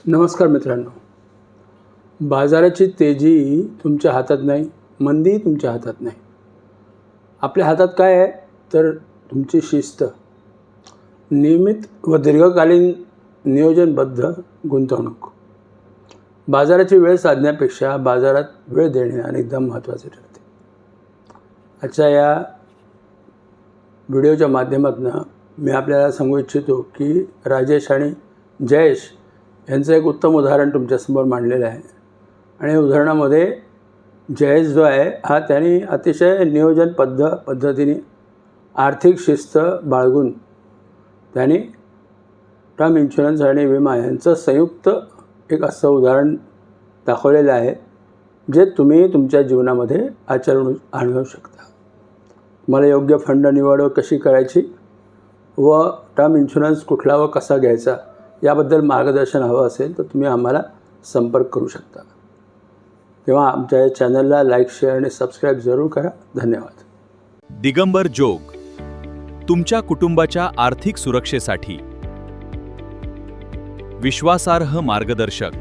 नमस्कार मित्रांनो. बाजाराची तेजी तुमच्या हातात नाही, मंदी तुमच्या हातात नाही. आपल्या हातात काय आहे तर तुमची शिस्त, नियमित व दीर्घकालीन नियोजनबद्ध गुंतवणूक. बाजाराची वेळ साधण्यापेक्षा बाजारात वेळ देणे अनेकदा महत्त्वाचे ठरते. आजच्या या व्हिडिओच्या माध्यमातून मी आपल्याला सांगू इच्छितो की राजेश आणि जयेश यांचं एक उत्तम उदाहरण तुमच्यासमोर मांडलेलं आहे. आणि उदाहरणामध्ये जयेश जो आहे हा त्यांनी अतिशय नियोजनबद्ध पद्धतीने आर्थिक शिस्त बाळगून त्यांनी टर्म इन्शुरन्स आणि विमा यांचं संयुक्त एक असं उदाहरण दाखवलेलं आहे, जे तुम्ही तुमच्या जीवनामध्ये आचरण आणू शकता. तुम्हाला योग्य फंड निवड कशी करायची व टर्म इन्शुरन्स कुठला व कसा घ्यायचा याबद्दल मार्गदर्शन हवं असेल तर तुम्ही आम्हाला संपर्क करू शकता. तेव्हा आमच्या या चॅनलला लाईक, शेअर आणि सबस्क्राईब जरूर करा. धन्यवाद. दिगंबर जोग, तुमच्या कुटुंबाच्या आर्थिक सुरक्षेसाठी विश्वासार्ह मार्गदर्शक.